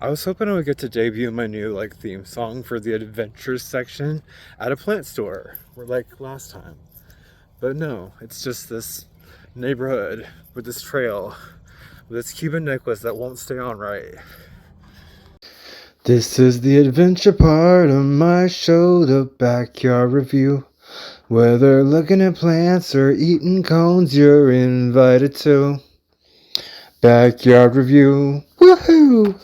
I was hoping I would get to debut my new like theme song for the adventures section at a plant store, or like last time. But no, it's just this neighborhood with this trail with this Cuban necklace that won't stay on right. This is the adventure part of my show, the backyard review. Whether looking at plants or eating cones, you're invited to Backyard Review. Woohoo!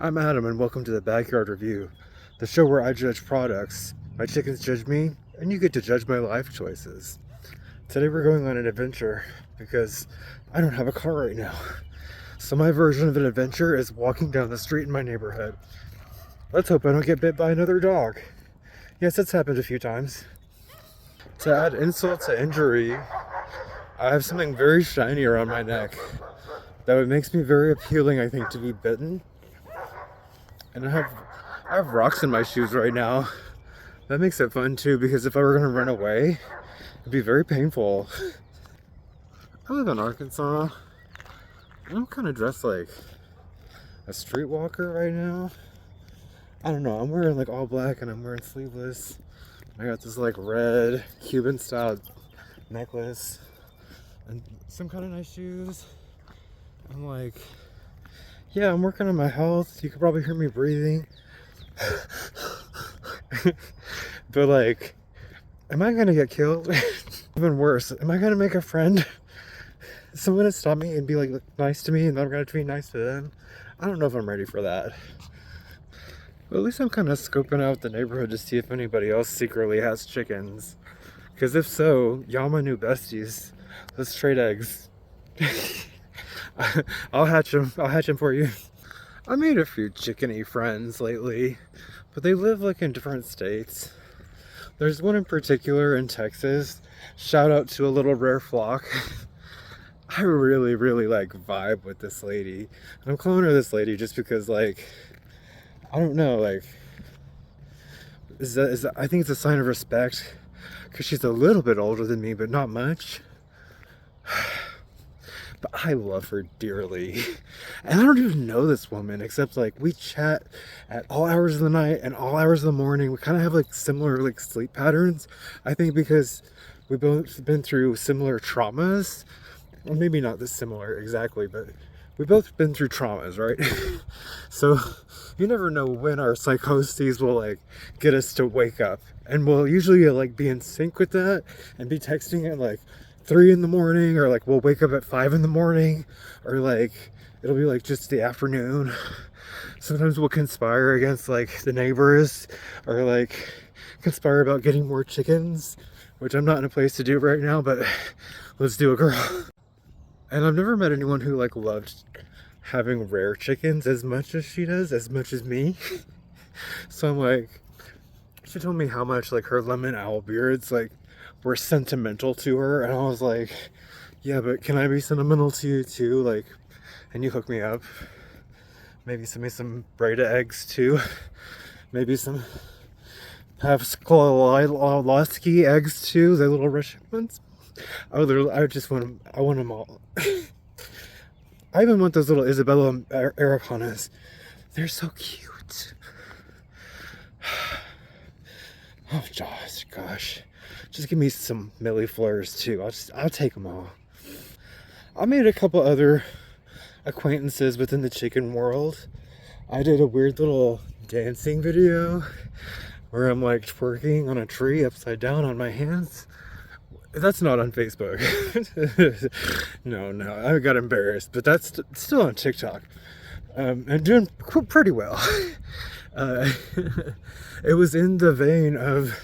I'm Adam, and welcome to the Backyard Review, the show where I judge products, my chickens judge me, and you get to judge my life choices. Today we're going on an adventure because I don't have a car right now. So my version of an adventure is walking down the street in my neighborhood. Let's hope I don't get bit by another dog. Yes, it's happened a few times. To add insult to injury, I have something very shiny around my neck that makes me very appealing, I think, to be bitten. And I have rocks in my shoes right now. That makes it fun too, because if I were gonna run away, it'd be very painful. I live in Arkansas. I'm kind of dressed like a streetwalker right now. I don't know, I'm wearing like all black and I'm wearing sleeveless. I got this like red Cuban style necklace and some kind of nice shoes. I'm like, yeah, I'm working on my health. You could probably hear me breathing. But like, am I gonna get killed? Even worse, am I gonna make a friend? Is someone gonna stop me and be like nice to me and I'm gonna be nice to them? I don't know if I'm ready for that. But at least I'm kind of scoping out the neighborhood to see if anybody else secretly has chickens. Because if so, y'all my new besties. Let's trade eggs. I'll hatch them. I'll hatch them for you. I made a few chickeny friends lately, but they live like in different states. There's one in particular in Texas. Shout out to a little rare flock. I really like vibe with this lady. I'm calling her this lady just because like, I don't know, like, I think it's a sign of respect because she's a little bit older than me, but not much. But I love her dearly. And I don't even know this woman, except like we chat at all hours of the night and all hours of the morning. We kind of have like similar like sleep patterns. I think because we've both been through similar traumas. Well, maybe not this similar exactly, but we've both been through traumas, right? So you never know when our psychoses will like get us to wake up. And we'll usually like be in sync with that and be texting at like 3 in the morning, or like we'll wake up at 5 in the morning, or like it'll be like just the afternoon. Sometimes we'll conspire against like the neighbors, or like conspire about getting more chickens, which I'm not in a place to do right now, but let's do it, girl. And I've never met anyone who like loved having rare chickens as much as she does, as much as me. So I'm like, she told me how much like her lemon owl beards like were sentimental to her, and I was like, yeah, but can I be sentimental to you too? Like, and you hook me up. Maybe send me some Breda eggs too. Maybe some Pavlovsky eggs too, the little Russian ones. I just want them. I want them all. I even want those little Isabella Aracanas. They're so cute. Oh gosh. Just give me some millefleurs too. I'll take them all. I made a couple other acquaintances within the chicken world. I did a weird little dancing video where I'm like twerking on a tree upside down on my hands. That's not on Facebook. No, I got embarrassed, but that's still on TikTok. And doing pretty well. It was in the vein of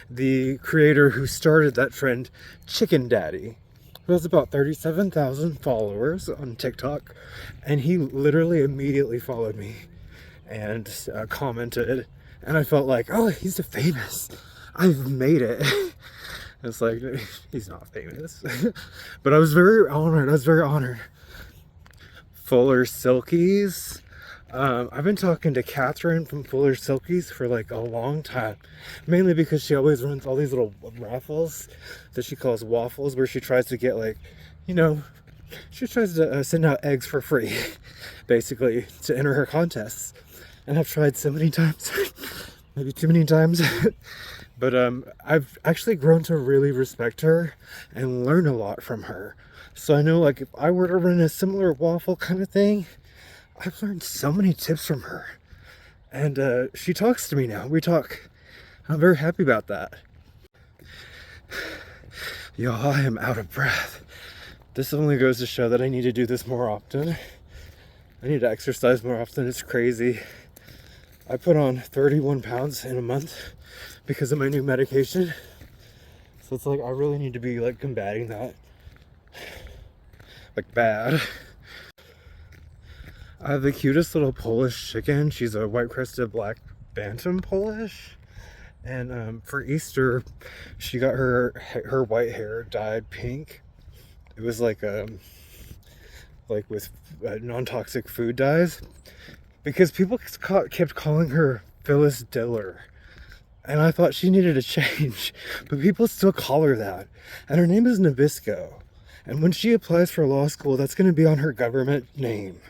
the creator who started that trend, Chicken Daddy, who has about 37,000 followers on TikTok, and he literally immediately followed me and commented, and I felt like, oh, he's famous. I've made it. It's like, he's not famous. But I was very honored. Fuller Silkies. I've been talking to Catherine from Fuller Silkies for like a long time, mainly because she always runs all these little raffles that she calls waffles, where she tries to get like, She tries to send out eggs for free, basically, to enter her contests. And I've tried so many times, maybe too many times. But I've actually grown to really respect her and learn a lot from her. So I know, like, if I were to run a similar waffle kind of thing, I've learned so many tips from her. And she talks to me now. We talk. I'm very happy about that. Y'all, I am out of breath. This only goes to show that I need to do this more often. I need to exercise more often. It's crazy. I put on 31 pounds in a month because of my new medication. So it's like I really need to be like combating that. Like bad. I have the cutest little Polish chicken. She's a white-crested black bantam Polish. And for Easter, she got her white hair dyed pink. It was like with non-toxic food dyes, because people kept calling her Phyllis Diller, and I thought she needed a change, but people still call her that. And her name is Nabisco, and when she applies for law school, that's going to be on her government name.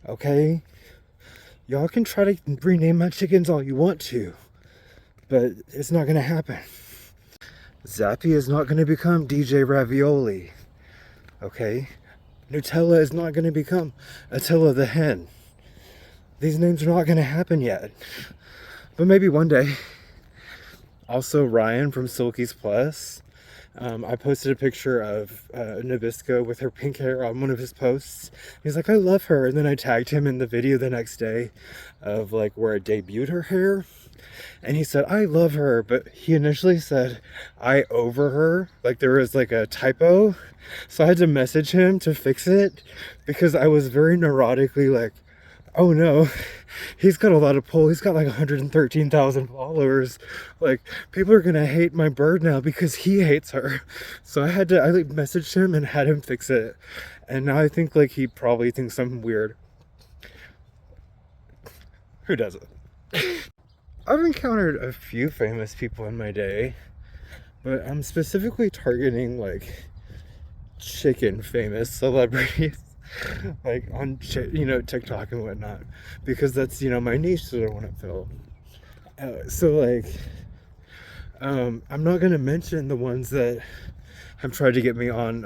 Okay, y'all can try to rename my chickens all you want to, but it's not going to happen. Zappy is not going to become DJ Ravioli. Okay? Nutella is not going to become Attila the Hen. These names are not going to happen yet. But maybe one day. Also, Ryan from Silky's Plus. I posted a picture of Nabisco with her pink hair on one of his posts. He's like, I love her. And then I tagged him in the video the next day of like where I debuted her hair. And he said, I love her. But he initially said, I over her. Like there was like a typo. So I had to message him to fix it because I was very neurotically like, oh no, he's got a lot of pull. He's got like 113,000 followers. Like people are gonna hate my bird now because he hates her. So I like messaged him and had him fix it. And now I think like he probably thinks I'm weird. Who doesn't? I've encountered a few famous people in my day, but I'm specifically targeting like chicken famous celebrities. Like on TikTok and whatnot, because that's my niche that I want to fill. So like I'm not gonna mention the ones that have tried to get me on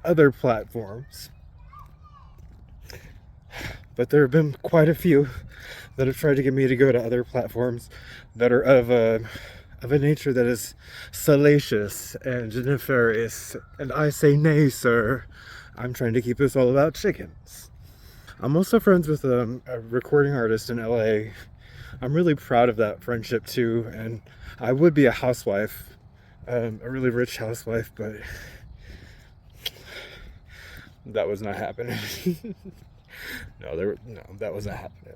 other platforms, but there have been quite a few that have tried to get me to go to other platforms that are of a nature that is salacious and nefarious, and I say nay, sir. I'm trying to keep this all about chickens. I'm also friends with a recording artist in LA. I'm really proud of that friendship too, and I would be a housewife, a really rich housewife, but that was not happening. No, that wasn't happening.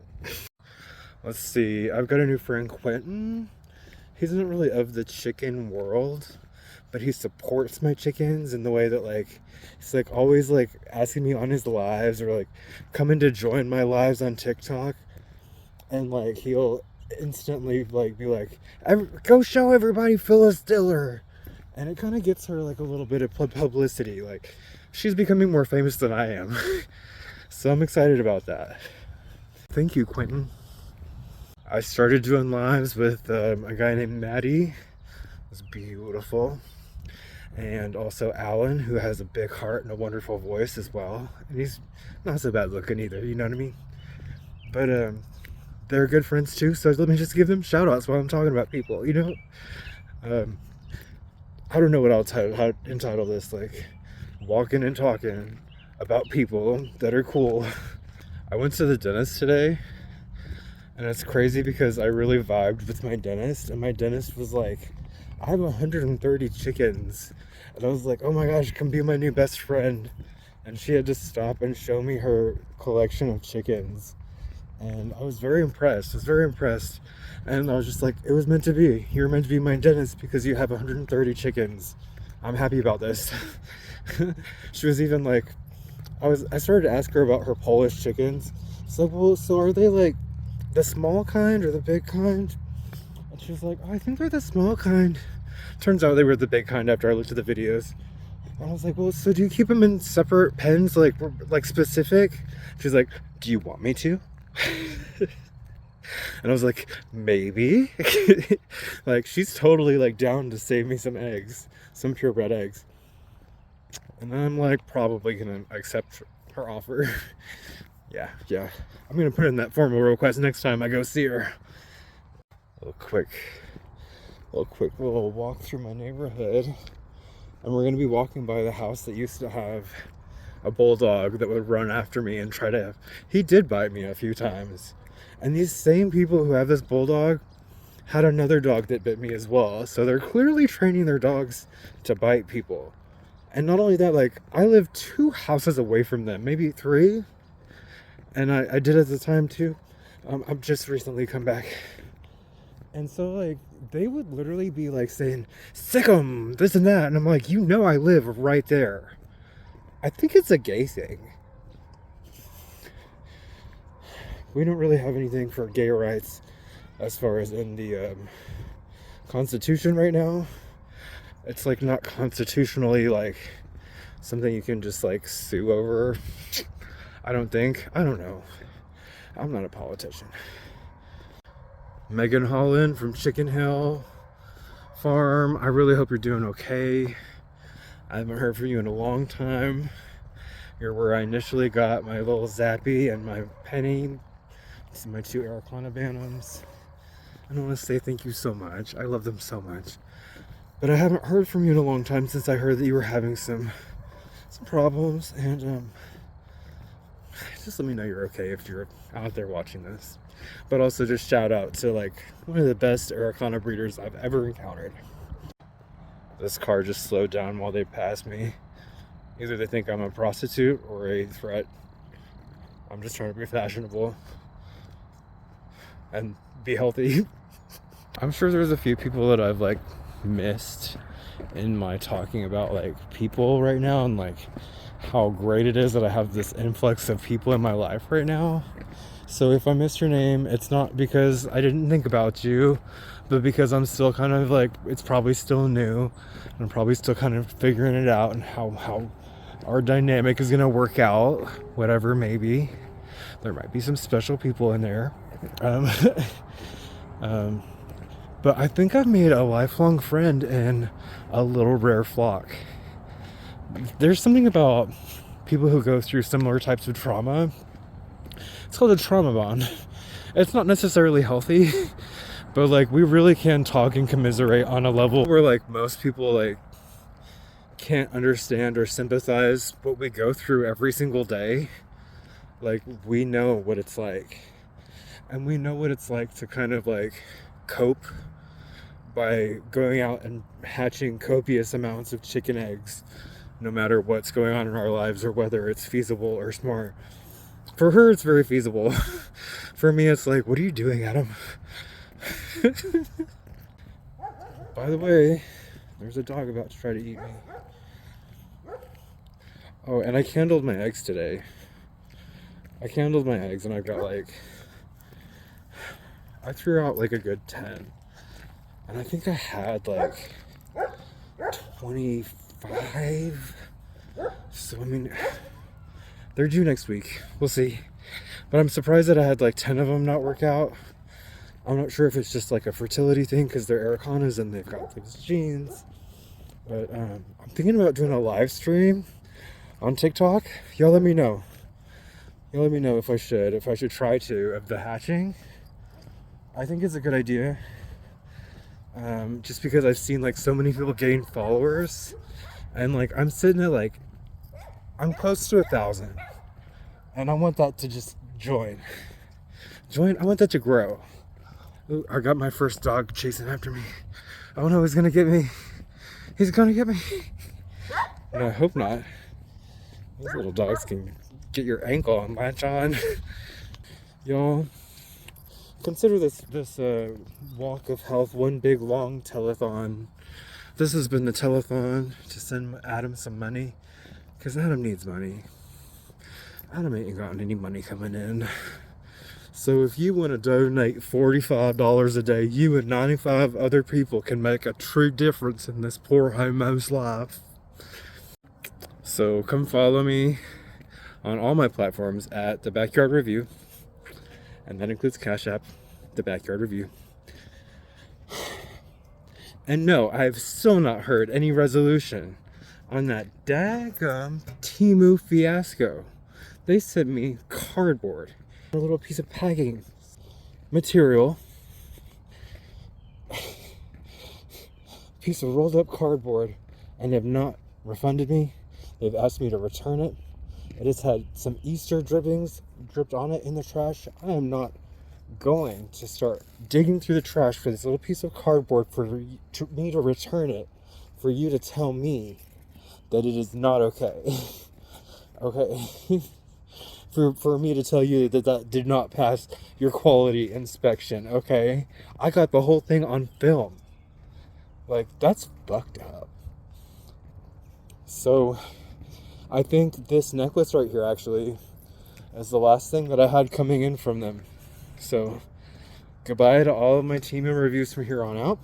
Let's see, I've got a new friend, Quentin. He's not really of the chicken world, but he supports my chickens in the way that like he's like always like asking me on his lives or like coming to join my lives on TikTok, and like he'll instantly like be like, go show everybody Phyllis Diller, and it kind of gets her like a little bit of publicity. Like she's becoming more famous than I am. So I'm excited about that. Thank you, Quentin. I started doing lives with a guy named Maddie. It was beautiful. And also Alan, who has a big heart and a wonderful voice as well. And he's not so bad looking either, you know what I mean? But they're good friends too, so let me just give them shout outs while I'm talking about people, you know? I don't know what I'll entitle this, like walking and talking about people that are cool. I went to the dentist today, and it's crazy because I really vibed with my dentist, and my dentist was like, I have 130 chickens. And I was like, oh my gosh, come be my new best friend. And she had to stop and show me her collection of chickens. And I was very impressed. And I was just like, it was meant to be. You're meant to be my dentist because you have 130 chickens. I'm happy about this. She was even like, I started to ask her about her Polish chickens. It's like, well, so are they like the small kind or the big kind? And she was like, oh, I think they're the small kind. Turns out they were the big kind after I looked at the videos. And I was like, well, so do you keep them in separate pens, like specific? She's like, do you want me to? And I was like, maybe. Like, she's totally like down to save me some eggs, some purebred eggs. And I'm like, probably gonna accept her offer. yeah. I'm gonna put in that formal request next time I go see her. A little walk through my neighborhood. And we're gonna be walking by the house that used to have a bulldog that would run after me and try to... He did bite me a few times. And these same people who have this bulldog had another dog that bit me as well. So they're clearly training their dogs to bite people. And not only that, like, I live 2 houses away from them, maybe 3. And I did at the time too. I've just recently come back. And so, like, they would literally be like saying, sick 'em, this and that. And I'm like, you know I live right there. I think it's a gay thing. We don't really have anything for gay rights as far as in the Constitution right now. It's like not constitutionally like something you can just like sue over. I don't know. I'm not a politician. Megan Holland from Chicken Hill Farm. I really hope you're doing okay. I haven't heard from you in a long time. You're where I initially got my little Zappy and my Penny. These are my 2 Aerocana Bantams. I want to say thank you so much. I love them so much. But I haven't heard from you in a long time since I heard that you were having some problems. And just let me know you're okay if you're out there watching this. But also just shout out to like one of the best Aerocana breeders I've ever encountered. This car just slowed down while they passed me. Either they think I'm a prostitute or a threat. I'm just trying to be fashionable and be healthy. I'm sure there's a few people that I've like missed in my talking about like people right now and like how great it is that I have this influx of people in my life right now. So if I missed your name, it's not because I didn't think about you, but because I'm still kind of like, it's probably still new. I'm probably still kind of figuring it out and how our dynamic is going to work out, whatever, maybe. There might be some special people in there. But I think I've made a lifelong friend in a little rare flock. There's something about people who go through similar types of trauma. It's called a trauma bond. It's not necessarily healthy, but like we really can talk and commiserate on a level where like most people like can't understand or sympathize what we go through every single day. Like we know what it's like, and we know what it's like to kind of like cope by going out and hatching copious amounts of chicken eggs, no matter what's going on in our lives or whether it's feasible or smart. For her, it's very feasible. For me, it's like, what are you doing, Adam? By the way, there's a dog about to try to eat me. Oh, and I candled my eggs today. I candled my eggs and I've got like, I threw out like a good 10. And I think I had like 25. So, I mean, they're due next week. We'll see. But I'm surprised that I had like 10 of them not work out. I'm not sure if it's just like a fertility thing because they're Aerocanas and they've got these genes. But I'm thinking about doing a live stream on TikTok. Y'all let me know. Y'all let me know if I should try to, of the hatching. I think it's a good idea. Just because I've seen like so many people gain followers. And like I'm sitting at like, I'm close to 1,000. And I want that to just join. I want that to grow. Ooh, I got my first dog chasing after me. Oh no, he's gonna get me. He's gonna get me. No, I hope not. Those little dogs can get your ankle and latch on. Y'all, consider this walk of health one big long telethon. This has been the telethon to send Adam some money. Because Adam needs money. Adam ain't got any money coming in. So if you want to donate $45 a day, you and 95 other people can make a true difference in this poor homo's life. So come follow me on all my platforms at The Backyard Review, and that includes Cash App, The Backyard Review. And no, I've still not heard any resolution on that daggum Temu fiasco. They sent me cardboard, a little piece of packing material, piece of rolled up cardboard, and have not refunded me. They've asked me to return it. It has had some Easter drippings dripped on it in the trash. I am not going to start digging through the trash for this little piece of cardboard for me to return it, for you to tell me that it is not okay. Okay? For me to tell you that that did not pass your quality inspection, okay? I got the whole thing on film. Like, that's fucked up. So, I think this necklace right here actually is the last thing that I had coming in from them. So, goodbye to all of my Temu reviews from here on out.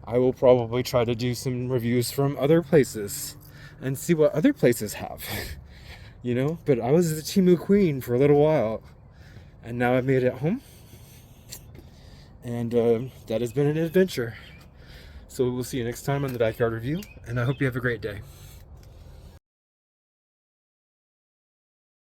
I will probably try to do some reviews from other places and see what other places have. You know, but I was the Temu queen for a little while, and now I've made it home, and that has been an adventure. So we'll see you next time on The Backyard Review, and I hope you have a great day.